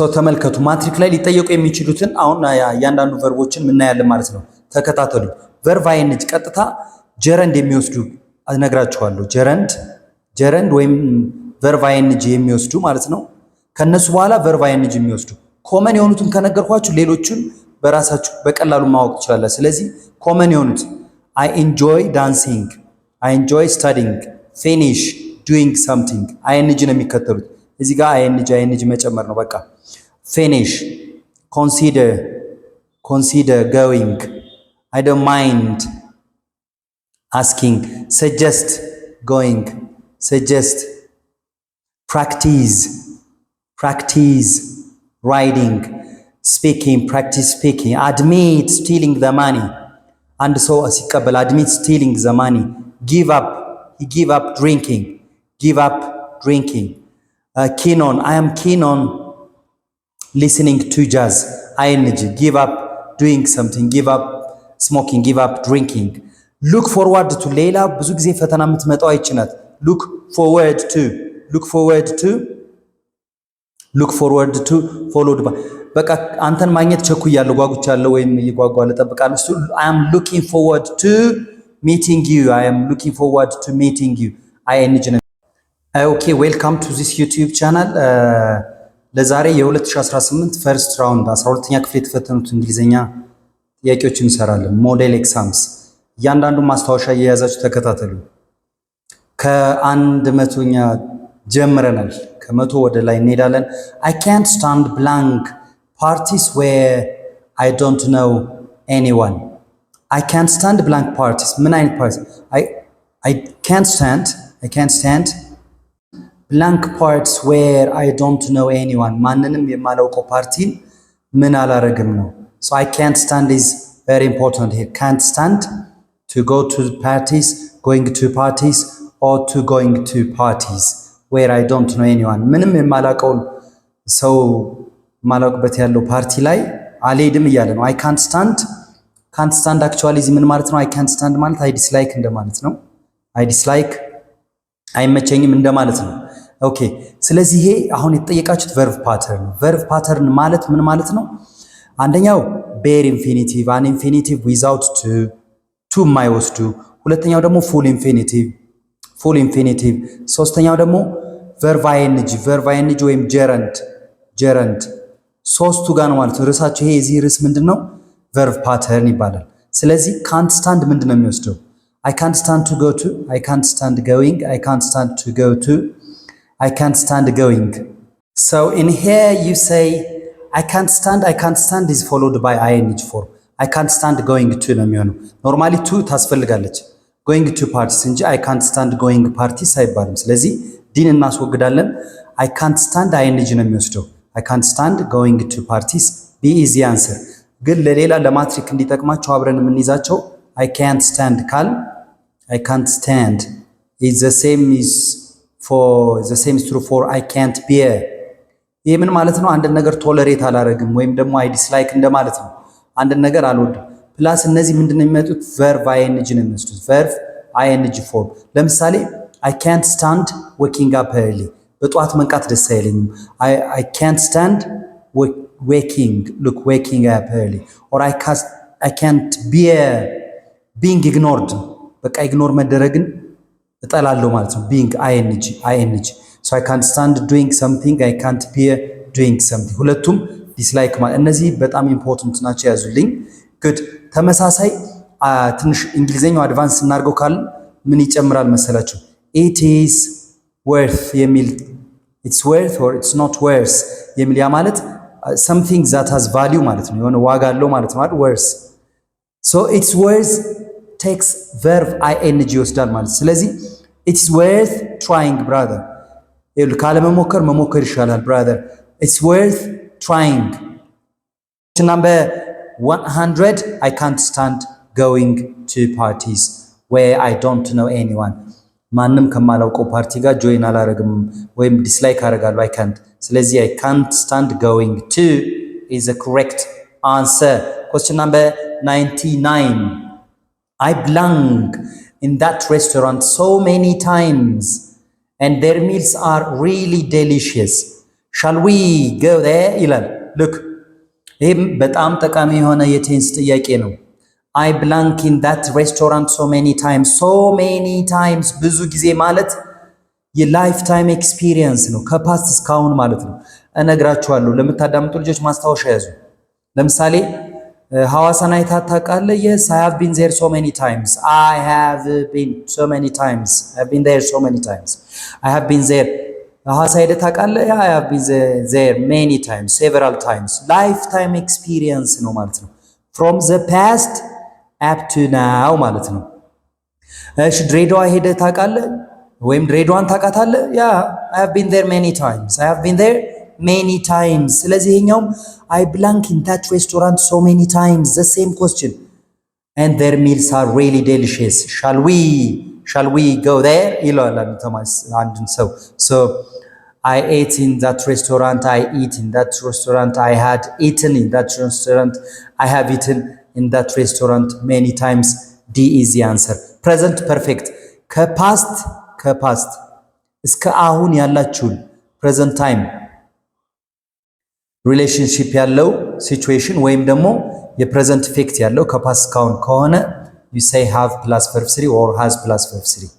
ሰው ተመልከቱ ማትሪክ ላይ ሊጠየቁ የሚችሉትን አሁን ያንዳንዱ ቨርቦችን እናያለን ማለት ነው። ተከታተሉ። ቨርብ አይንጅ ቀጥታ ጀረንድ የሚወስዱ እነግራችኋለሁ። ጀረንድ ወይም ቨርብ አይንጅ የሚወስዱ ማለት ነው። ከነሱ በኋላ ቨርብ አይንጅ የሚወስዱ ኮመን የሆኑትን ከነገርኳችሁ ሌሎቹን በራሳችሁ በቀላሉ ማወቅ ትችላላችሁ። ስለዚህ ኮመን የሆኑት I enjoy dancing, I enjoy studying, finish, doing something አይንጅ ነው የሚከተሉት። እዚህ ጋር አይንጅ መጨመር ነው በቃ። finish, consider going, I don't mind asking, suggest going, suggest, practice riding, speaking, practice speaking, admit stealing the money አንድ ሰው ሲቀበል admit stealing the money, give up, he give up drinking, keen on, I am keen on listening to jazz ing, give up doing something, give up smoking, give up drinking, look forward to ሌላ ብዙ ጊዜ ፈተና የምትመጣው አይችናት look forward to followed by በቃ አንተን ማግኘት ቸኩያለሁ ጓጉቻለሁ ወይም ይጓጓለ ጠብቃለሁ እሱ I am looking forward to meeting you ing okay welcome to this YouTube channel ለዛሬ የ2018 ፈርስት ራውንድ 12ኛ ክፍል የተፈተኑት እንግሊዘኛ ጥያቄዎችን እንሰራለን ሞዴል ኤግዛምስ እያንዳንዱ ማስታወሻ እየያዛችሁ ተከታተሉ ከ100ኛ ጀምረናል ከ100 ወደ ላይ እንሄዳለን I can't stand blank parties where I don't know anyone I can't stand blank parties ምን አይነት parties I can't stand blank parties where I don't know anyone ማንንም የማላውቀው ፓርቲን ምን አላረግም ነው so I can't stand is very important here can't stand to go to parties going to parties or to going to parties where I don't know anyone ምንም የማላውቀው ሰው ማላውቅበት ያለው ፓርቲ ላይ አልሄድም እያለ ነው I can't stand actually ምን ማለት ነው I can't stand ማለት I dislike እንደማለት ነው I dislike አይመቸኝም እንደማለት ነው ኦኬ ስለዚህ ይሄ አሁን የተጠየቃችሁት verb pattern ነው verb pattern ማለት ምን ማለት ነው አንደኛው bare infinitive an infinitive without to የማይወስዱ ሁለተኛው ደግሞ full infinitive ሶስተኛው ደግሞ verb ing ወይም gerund ሶስቱ ጋር ነው ማለት ነው ርዕሳቸው ይሄ እዚህ ርዕስ ምንድነው verb pattern ይባላል ስለዚህ can't stand ምንድነው የሚወስደው I can't stand to go to I can't stand going I can't stand to go to I can't stand going so in here you say I can't stand is followed by ing form I can't stand going to ነው የሚሆነው normally to ታስፈልጋለች going to parties እንጂ I can't stand going parties አይባልም ስለዚህ ዲን እናስወግዳለን I can't stand ing ነው የሚወስደው I can't stand going to parties be easy answer ግን ለሌላ ለማትሪክ እንዲጠቅማቸው አብረን የምንይዛቸው I can't stand ካል I can't stand is the same is true for I can't bear ይሄ ምን ማለት ነው አንድ ነገር ቶለሬት አላረግም ወይም ደግሞ I dislike እንደማለት ነው አንድ ነገር አልወድም ፕላስ እነዚህ ምንድነው የሚመጡት verb ing ነው የሚወስዱት verb ing form ለምሳሌ I can't stand waking up early በጧት መንቃት ደስ አይለኝም I can't stand waking up early or I can't bear being ignored በቃ ኢግኖር መደረግን እጠላለሁ ማለት ነው being ing so I can't stand doing something I can't bear doing something ሁለቱም dislike ማለት እነዚህ በጣም ኢምፖርታንት ናቸው ያዙልኝ good ተመሳሳይ ትንሽ እንግሊዘኛው አድቫንስ እናርገው ካል ምን ይጨምራል መሰላችሁ it is worth የሚል it's worth or it's not worth የሚል ያ ማለት something that has value ማለት ነው የሆነ ዋጋ አለው ማለት ነው አይደል worth so it's worth takes verb ing ይወስዳል ማለት ስለዚህ it's worth trying brother ካለ መሞከር ይሻላል brother it's worth trying number 100 I can't stand going to parties where I don't know anyone ማንንም ከማላውቀው ፓርቲ ጋር ጆይን አላረግም ወይም ዲስላይክ አረጋለሁ I can't ስለዚህ I can't stand going to is the correct answer question number 99 I belong in that restaurant so many times and their meals are really delicious shall we go there ይላል look ይሄም በጣም ጠቃሚ የሆነ የቴንስ ጥያቄ ነው I blank in that restaurant so many times ብዙ ጊዜ ማለት የላይፍታይም ኤክስፒሪየንስ ነው ከፓስት እስካሁን ማለት ነው እነግራችኋለሁ ለምታዳምጡ ልጆች ማስታወሻ ያዙ ለምሳሌ ሐዋሳን አይተህ ታውቃለህ yes I have been there so many times I have been so many times I've been there so many times I have been there ሐዋሳ ሄደህ ታውቃለህ yeah I have been there many times several times lifetime experience ነው ማለት ነው from the past up to now ማለት ነው እሺ ድሬዳዋ ሄደህ ታውቃለህ ወይም ድሬዳዋን ታውቃታለህ yeah I have been there many times I have been there many times ስለዚህ ይሄኛው I blank in that restaurant so many times the same question and their meals are really delicious shall we go there ይላል አንድን ሰው so I ate in that restaurant I eat in that restaurant I had eaten in that restaurant I have eaten in that restaurant many times D is the answer present perfect ከፓስት እስከ አሁን ያላችሁን present time ሪሌሽንሺፕ ያለው ሲቹዌሽን ወይም ደግሞ የፕሬዘንት ኢፌክት ያለው ከፓስት ካውን ከሆነ you say have plus verb 3 or has plus verb 3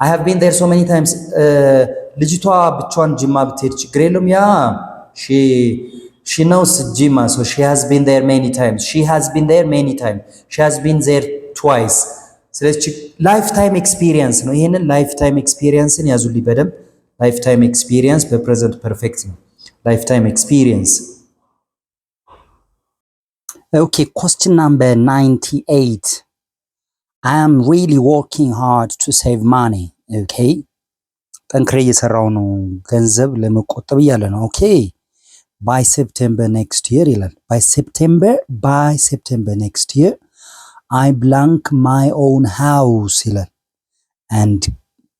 I have been there so many times ልጅቷ ብቻዋን ጅማ ብትሄድ ችግር የለውም ያ she knows ጅማ so she has been there many times she has been there many times she has been there twice ስለዚህ ላይፍታይም ኤክስፒሪየንስ ነው ይሄንን ላይፍታይም ኤክስፒሪየንስን ያዙልኝ በደንብ ላይፍታይም ኤክስፒሪየንስ በፕሬዘንት ፐርፌክት ነው lifetime experience okay question number 98 I am really working hard to save money okay ጠንክሬ እየሰራው ነው ገንዘብ ለመቆጠብ እያለ ነው okay by September next year ይላል by September next year I blank my own house ይላል and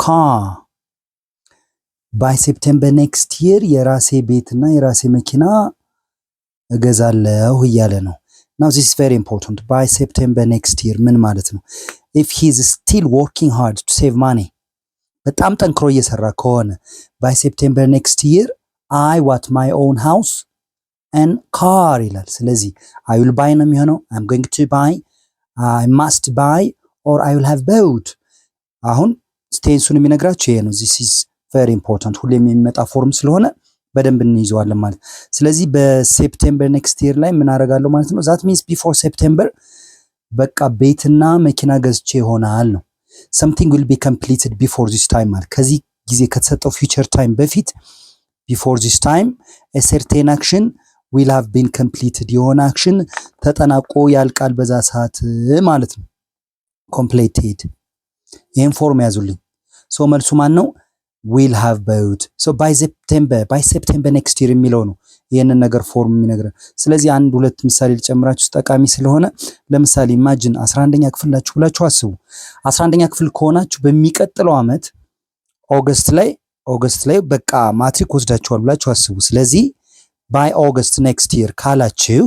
car by September next year የራሴ ቤትና የራሴ መኪና እገዛለሁ እያለ ነው now this is very important by September next year ምን ማለት ነው if he is still working hard to save money በጣም ጠንክሮ እየሰራ ከሆነ by September next year I want my own house and car ይላል ስለዚህ I will buy ነው የሚሆነው I'm going to buy I must buy or I will have both አሁን ቴንሱን የሚነግራችሁ ይሄ ነው this is very important ሁሌም የሚመጣ ፎርም ስለሆነ በደንብ እንይዘዋለን ማለት ስለዚህ በሴፕቴምበር ኔክስት ይር ላይ ምን አደርጋለሁ ማለት ነው that means before September በቃ ቤትና መኪና ገዝቼ ይሆናል ነው something will be completed before this time ማለት ከዚህ ጊዜ ከተሰጠው future time በፊት before this time a certain action will have been completed የሆነ action ተጠናቆ ያልቃል በዛ ሰዓት ማለት ነው completed ይሄን ፎርም ያዙልኝ so መልሱ ማን ነው will have both so by September next year የሚለው ነው ይሄንን ነገር ፎርም የሚነግረን ስለዚህ አንድ ሁለት ምሳሌ ልጨምራችሁ ጠቃሚ ስለሆነ ለምሳሌ imagine 11ኛ ክፍል ናችሁ ብላችሁ አስቡ 11ኛ ክፍል ከሆናችሁ በሚቀጥለው አመት ኦገስት ላይ በቃ ማትሪክ ወስዳችኋል ብላችሁ አስቡ ስለዚህ by August next year ካላችሁ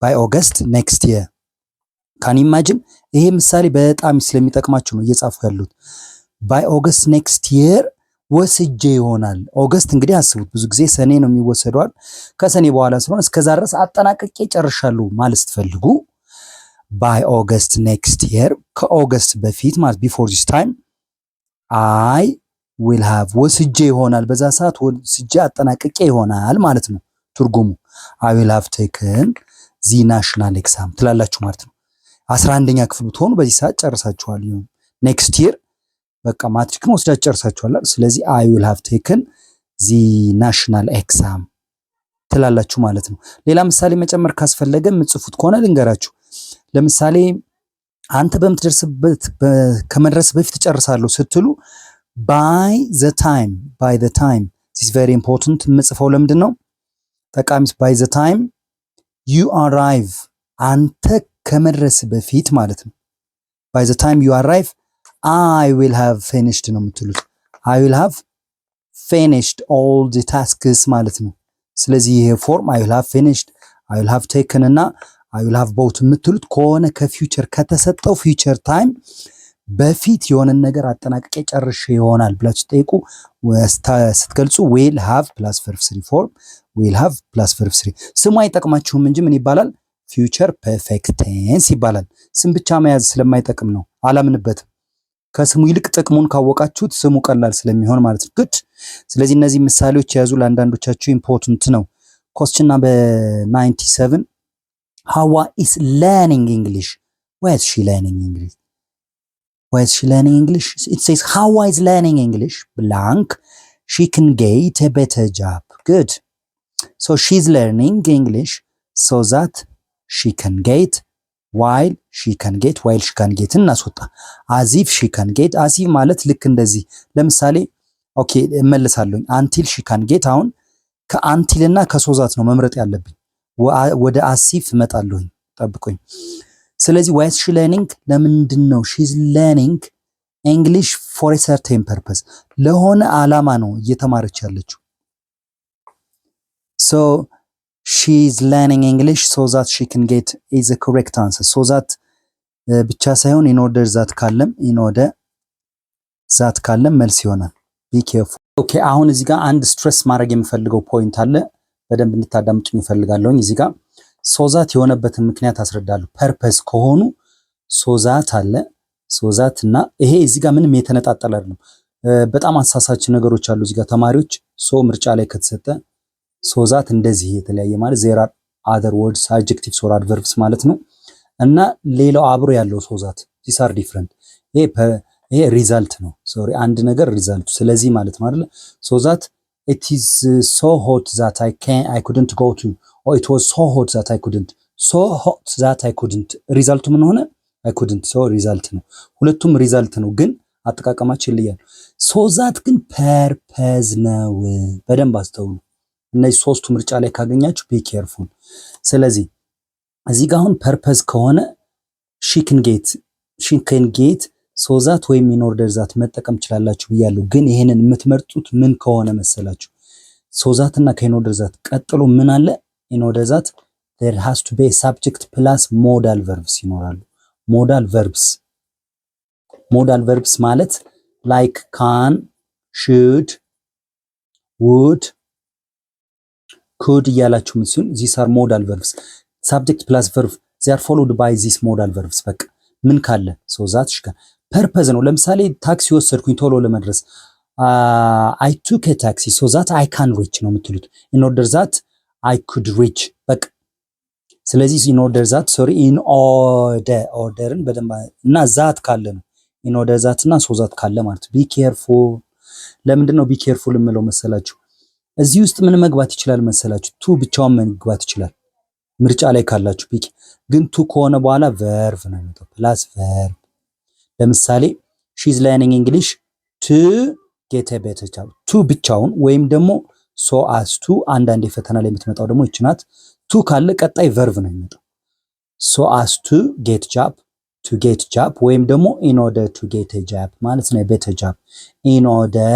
by August next year can you imagine ይሄ ምሳሌ በጣም ስለሚጠቅማችሁ ነው እየጻፉ ያሉት by August next year ወስጄ ይሆናል ኦገስት እንግዲህ አስቡት ብዙ ጊዜ ሰኔ ነው የሚወሰደው ከሰኔ በኋላ ስለሆነ እስከዛ ድረስ አጠናቅቄ ጨርሻለሁ ማለት ትፈልጉ by August next year ከኦገስት በፊት ማለት before this time I will have ወስጄ ይሆናል በዛ ሰዓት ወስጄ አጠናቅቄ ይሆናል ማለት ነው ትርጉሙ I will have taken the national exam ትላላችሁ ማለት ነው 11ኛ ክፍል ብትሆኑ በዚህ ሰዓት ጨርሳችኋል ይሁን next year በቃ ማትሪክን ወስዳችሁ ጨርሳችኋል ስለዚህ I will have taken the national exam ትላላችሁ ማለት ነው ሌላ ምሳሌ መጨመር ካስፈለገ ምጽፉት ከሆነ ልንገራችሁ ለምሳሌ አንተ በመድረስበት ከመድረስ በፊት ጨርሳለሁ ስትሉ by the time this is very important ምጽፈው ለምንድን ነው ጠቃሚስ by the time you arrive አንተ ከመድረስ በፊት ማለት ነው by the time you arrive I will have finished ነው የምትሉት I will have finished all the tasks ማለት ነው ስለዚህ ይሄ ፎርም I will have finished I will have taken እና I will have both የምትሉት ከሆነ ከፊውቸር ከተሰጠው ፊውቸር ታይም በፊት የሆነን ነገር አጠናቅቄ ጨርሼ ይሆናል ብላችሁ ጠይቁ ስትገልጹ ዊል ሃቭ ፕላስ ቨርብ 3 ፎርም ዊል ሃቭ ፕላስ ቨርብ 3 ስሙ አይጠቅማችሁም እንጂ ምን ይባላል? ፊውቸር ፐርፌክት ቴንስ ይባላል። ስም ብቻ መያዝ ስለማይጠቅም ነው፣ አላምንበትም። ከስሙ ይልቅ ጥቅሙን ካወቃችሁት ስሙ ቀላል ስለሚሆን ማለት ነው። ግድ ስለዚህ እነዚህ ምሳሌዎች የያዙ ለአንዳንዶቻችሁ ኢምፖርታንት ነው። ኮስችን ነምበር 97 Hawa is learning English. Where is she learning English? Why is she learning English? It says Hawa is learning English blank. She can get a better job. Good. So she's learning English so that she can get while she can get እናስወጣ as if she can get as if ማለት ልክ እንደዚህ ለምሳሌ ኦኬ እመልሳለሁ until she can get አሁን ከአንቲል እና ከሶዛት ነው መምረጥ ያለብኝ ወደ አሲፍ እመጣለሁኝ ጠብቁኝ ስለዚህ why is she learning ለምንድን ነው she's learning English for a certain purpose ለሆነ ዓላማ ነው እየተማረች ያለችው so she's learning English so that she can get is a correct answer so that ብቻ ሳይሆን in order that ካለም መልስ ይሆናል be careful ኦኬ አሁን እዚህ ጋር አንድ ስትሬስ ማድረግ የምፈልገው ፖይንት አለ በደንብ እንድታዳምጡኝ እፈልጋለሁ እዚህ ጋር so that የሆነበትን ምክንያት አስረዳለሁ purpose ከሆኑ so that አለ so that እና ይሄ እዚህ ጋር ምንም የተነጣጠለ አይደለም በጣም አሳሳች ነገሮች አሉ እዚህ ጋር ተማሪዎች so ምርጫ ላይ ከተሰጠ so that እንደዚህ የተለያየ ማለት there are other words adjectives or adverbs ማለት ነው እና ሌላው አብሮ ያለው so that these are different ይሄ ሪዛልት ነው ሶሪ አንድ ነገር ሪዛልቱ ስለዚህ ማለት ነው አይደል so that it is so hot that I couldn't go to or it was so hot that I couldn't ሪዛልቱ ምን ሆነ I couldn't so ሪዛልት ነው ሁለቱም ሪዛልት ነው ግን አጠቃቀማቸው ይለያል so that ግን ፐርፐዝ ነው በደንብ አስተውሉ እነዚህ ሶስቱ ምርጫ ላይ ካገኛችሁ be careful ስለዚህ እዚህ ጋር አሁን ፐርፐዝ ከሆነ she can get so that ወይም in order that መጠቀም ትችላላችሁ ብያለሁ ግን ይሄንን የምትመርጡት ምን ከሆነ መሰላችሁ so that እና in order that ቀጥሎ ምን አለ in order that there has to be a subject plus modal verbs ይኖራሉ modal verbs ማለት like can should would could እያላችሁ ምን ሲሆን these are modal verbs subject plus verb they are followed by these modal verbs በቃ ምን ካለ so that ፐርፐዝ ነው ለምሳሌ ታክሲ ወሰድኩኝ ቶሎ ለመድረስ I took a taxi so that I can reach ነው የምትሉት in order that I could reach በቃ ስለዚህ in order that orderን በደንብ እና that ካለ ነው in order that እና so that ካለ ማለት be careful ለምንድነው be careful የምለው መሰላችሁ እዚህ ውስጥ ምን መግባት ይችላል መሰላችሁ to ብቻውን መግባት ይችላል ምርጫ ላይ ካላችሁ ግን to ከሆነ በኋላ verb ነው የሚመጣው plus verb ለምሳሌ she's learning English to get a better job to ብቻውን ወይም ደግሞ so as to አንዳንድ ፈተና ላይ የምትመጣው ደግሞ ይችናት to ካለ ቀጣይ verb ነው የሚመጣው so as to get job ወይም ደግሞ in order to get a job ማለት ነው better job in order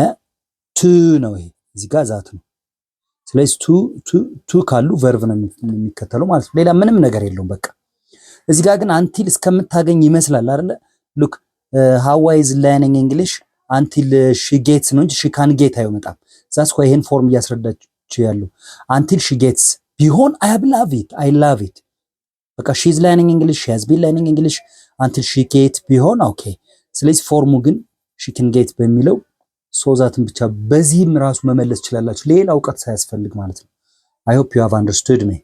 to ነው ይሄ እዚህ ጋር ዛት ነው ስለዚህ to ካሉ verb ነው የሚከተለው ማለት ነው ሌላ ምንም ነገር የለውም በቃ እዚህ ጋር ግን until እስከምታገኝ ይመስላል አይደለ look Hawa is learning English until she gets ነው እንጂ she can get አይመጣም that's why ይሄን ፎርም እያስረዳችሁ ያለው until she gets ቢሆን I love it በቃ she's learning English she has been learning English until she get ቢሆን ኦኬ ስለዚህ ፎርሙ ግን she can get በሚለው so thatን ብቻ በዚህም ራሱ መመለስ ይችላልላችሁ ሌላ ዕውቀት ሳያስፈልግ ማለት ነው I hope you have understood me